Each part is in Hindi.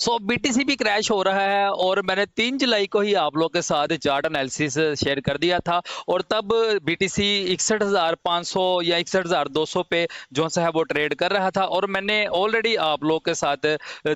सो बीटीसी भी क्रैश हो रहा है और मैंने 3 जुलाई को ही आप लोगों के साथ चार्ट एनालिसिस शेयर कर दिया था और तब बीटीसी 61,500 या 61,200 पे जो सा है वो ट्रेड कर रहा था और मैंने ऑलरेडी आप लोगों के साथ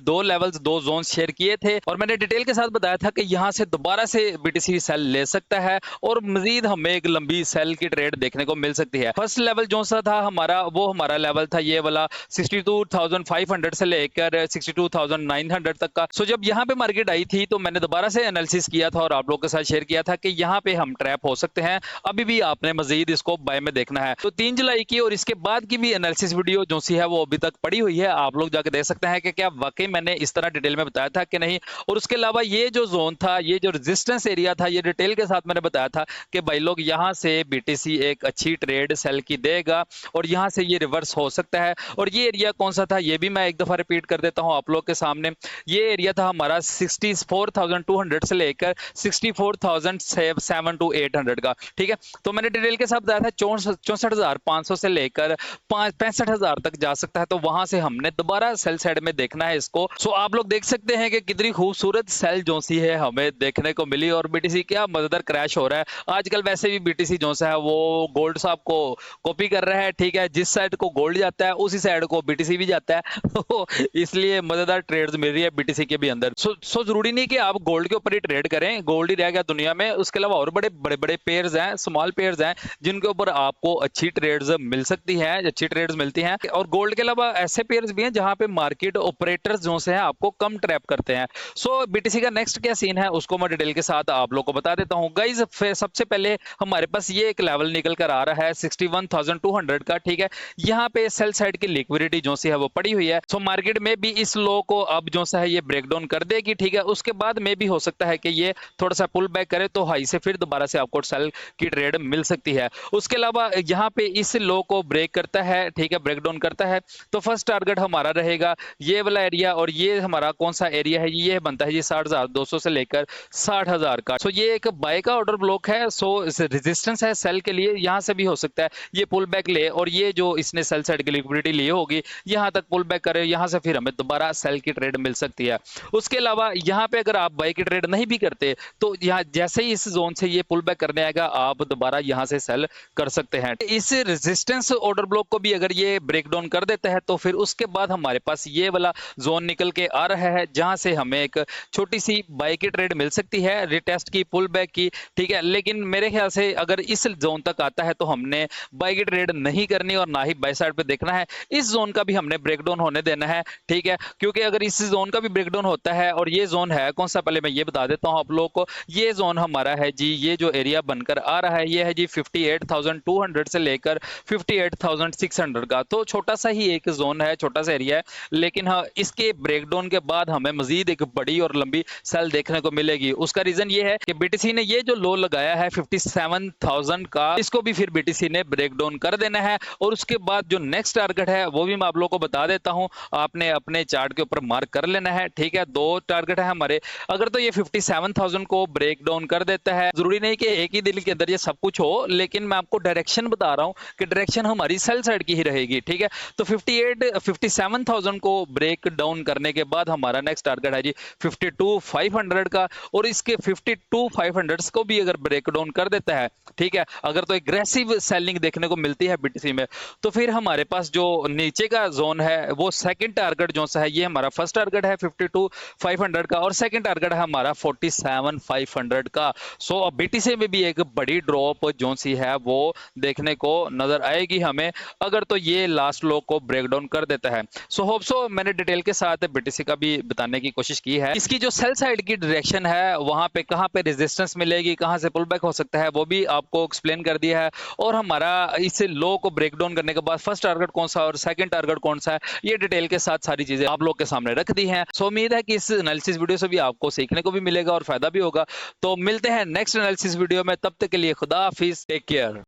दो लेवल्स, दो जोन शेयर किए थे और मैंने डिटेल के साथ बताया था कि यहाँ से दोबारा से बीटीसी सेल ले सकता है और मजीद हमें एक लंबी सेल की ट्रेड देखने को मिल सकती है। फर्स्ट लेवल जो सा था हमारा, वो हमारा लेवल था ये वाला 62,500 से लेकर 62,900 तक का। सो जब यहाँ पे मार्केट आई थी तो मैंने दोबारा से एनालिसिस किया था और आप लोगों के साथ शेयर किया था कि यहाँ पे हम ट्रैप हो सकते हैं। अभी भी आपने मजीद इसको बाय में देखना है। तो 3 जुलाई की और इसके बाद की भी एनालिसिस वीडियो जो सी है वो अभी तक पड़ी हुई है, आप लोग जाके देख सकते हैं कि क्या वाकई मैंने इस तरह डिटेल में बताया था कि नहीं। और उसके अलावा ये जो जोन था, ये जो रेजिस्टेंस एरिया था, ये डिटेल के साथ मैंने बताया था कि भाई लोग यहाँ से बीटीसी एक अच्छी ट्रेड सेल की देगा और यहाँ से ये रिवर्स हो सकता है। और ये एरिया कौन सा था ये भी मैं एक दफा रिपीट कर देता हूँ आप लोग के सामने। ये एरिया था हमारा 64,200 से लेकर 64,007 टू 800 का। ठीक है, तो मैंने डिटेल के साथ बताया था 64,500 से लेकर 65,000 तक जा सकता है। तो वहां से हमने दोबारा सेल साइड में देखना है इसको। सो आप लोग देख सकते हैं कि कितनी खूबसूरत सेल जो सी है हमें देखने को मिली और बीटीसी क्या मजेदार क्रैश हो रहा है आजकल। वैसे भी बीटीसी जो सा है वो गोल्ड साहब को कॉपी कर रहा है। ठीक है, जिस साइड को गोल्ड जाता है उसी साइड को बीटीसी भी जाता है तो इसलिए मजेदार ट्रेड्स मिल रही है बीटीसी के भी अंदर। सो जरूरी नहीं कि आप गोल्ड के ऊपर ही ट्रेड करें, गोल्ड ही रह गया दुनिया में, उसके अलावा और बड़े बड़े बड़े पेयर्स हैं, स्मॉल पेयर्स हैं जिनके ऊपर आपको अच्छी ट्रेड्स मिल सकती है, अच्छी ट्रेड्स मिलती हैं। और गोल्ड के अलावा ऐसे पेयर्स भी हैं जहां पे मार्केट ऑपरेटर्स जो से हैं आपको कम ट्रैप करते हैं। सो बीटीसी का नेक्स्ट क्या सीन है उसको मैं डिटेल के साथ आप लोग को बता देता हूं गाइज। सबसे पहले हमारे पास ये एक लेवल निकल कर आ रहा है 61,200 का। ठीक है, यहाँ पे सेल साइड की लिक्विडिटी जो सी है वो पड़ी हुई है। सो मार्केट में भी इस लो को अब जो सा है ये ब्रेक डाउन कर देगी। ठीक है, उसके बाद में भी हो सकता है कि ये थोड़ा सा पुल बैक करे तो हाई से फिर दोबारा से आपको सेल की ट्रेड मिल सकती है। उसके अलावा यहाँ पे इस लो को ब्रेक करता है, ठीक है, ब्रेक डाउन करता है तो फर्स्ट टारगेट हमारा रहेगा ये वाला एरिया और ये हमारा कौन सा एरिया है, ये बनता है ये 60,200 से लेकर 60,000 का। सो ये एक बाय का ऑर्डर ब्लॉक है। सो रेजिस्टेंस है सेल के लिए, यहाँ से भी हो सकता है ये पुल बैक ले और ये जो इसने सेल साइड की लिक्विडिटी ली होगी यहाँ तक पुल बैक करे, यहाँ से फिर हमें दोबारा सेल की ट्रेड मिल सकती है। उसके अलावा यहाँ पे अगर आप बाय की ट्रेड नहीं भी करते तो यहाँ जैसे ही इस जोन से ये पुल बैक करने आएगा आप दोबारा यहाँ से सेल कर सकते हैं। इस रेजिस्टेंस ऑर्डर ब्लॉक को भी अगर ये ब्रेक डाउन कर देता है तो फिर उसके बाद हमारे पास ये वाला जोन निकल के आ रहा है जहां से हमें एक छोटी सी बाय की ट्रेड मिल सकती है, रिटेस्ट की, पुल बैक की। ठीक है, लेकिन मेरे ख्याल से अगर इस जोन तक आता है तो हमने बाय की ट्रेड नहीं करनी और ना ही बाय साइड पे देखना है। इस जोन का भी हमने ब्रेक डाउन होने देना है। ठीक है, क्योंकि अगर इस जोन का भी ब्रेकडाउन होता है और ये जोन है कौन सा पहले मैं ये बता देता हूं आप लोगों को। ये जोन हमारा है जी, ये जो एरिया बनकर आ रहा है ये है जी 58,200 से लेकर 58,600 का। तो छोटा सा ही एक जोन है, छोटा सा एरिया है, लेकिन हाँ इसके ब्रेकडाउन के बाद हमें मजीद एक बड़ी और लंबी सेल देखने को मिलेगी। उसका रीजन ये है कि बीटीसी ने ये जो लो लगाया है 57,000 का, इसको भी फिर बीटीसी ने ब्रेकडाउन कर देना है। और उसके बाद जो नेक्स्ट टारगेट है वो भी मैं आप लोगों को बता देता हूं, आपने अपने चार्ट के ऊपर मार्क कर लेना है। ठीक है, दो टारगेट है हमारे। अगर तो ये 57,000 को ब्रेक डाउन कर देता है, जरूरी नहीं कि एक ही दिन के अंदर ये सब कुछ हो, लेकिन मैं आपको डायरेक्शन बता रहा हूं कि डायरेक्शन हमारी सेल साइड की ही रहेगी। ठीक है, तो 57,000 को ब्रेक डाउन करने के बाद हमारा नेक्स्ट टारगेट है जी 52,500 का। और इसके 52,500 को भी अगर ब्रेक डाउन कर देता है, ठीक है, अगर तो एग्रेसिव सेलिंग देखने को मिलती है बीटीसी में, तो फिर हमारे पास जो नीचे का जोन है वो सेकंड टारगेट जो सा है, ये हमारा फर्स्ट टारगेट है 52,500 का और सेकंड टारगेट है हमारा 47,500 का। सो अब बीटीसी में भी एक बड़ी ड्रॉप जो सी है वो देखने को नजर आएगी हमें, अगर तो ये लास्ट लो को ब्रेक डाउन कर देता है। सो होप सो मैंने डिटेल के साथ बीटीसी का भी बताने की कोशिश की है। इसकी जो सेल साइड की डायरेक्शन है वहां पे कहां पे रेजिस्टेंस मिलेगी, कहां से पुल बैक हो सकता है, वो भी आपको एक्सप्लेन कर दिया है। और हमारा इस लो को ब्रेक डाउन करने के बाद फर्स्ट टारगेट कौन सा और सेकंड टारगेट कौन सा है, ये डिटेल के साथ सारी चीजें आप लोग के सामने रख दी हैं। सो उम्मीद है कि इस एनालिसिस वीडियो से भी आपको सीखने को भी मिलेगा और फायदा भी होगा। तो मिलते हैं नेक्स्ट एनालिसिस वीडियो में, तब तक के लिए खुदा हाफिज, टेक केयर।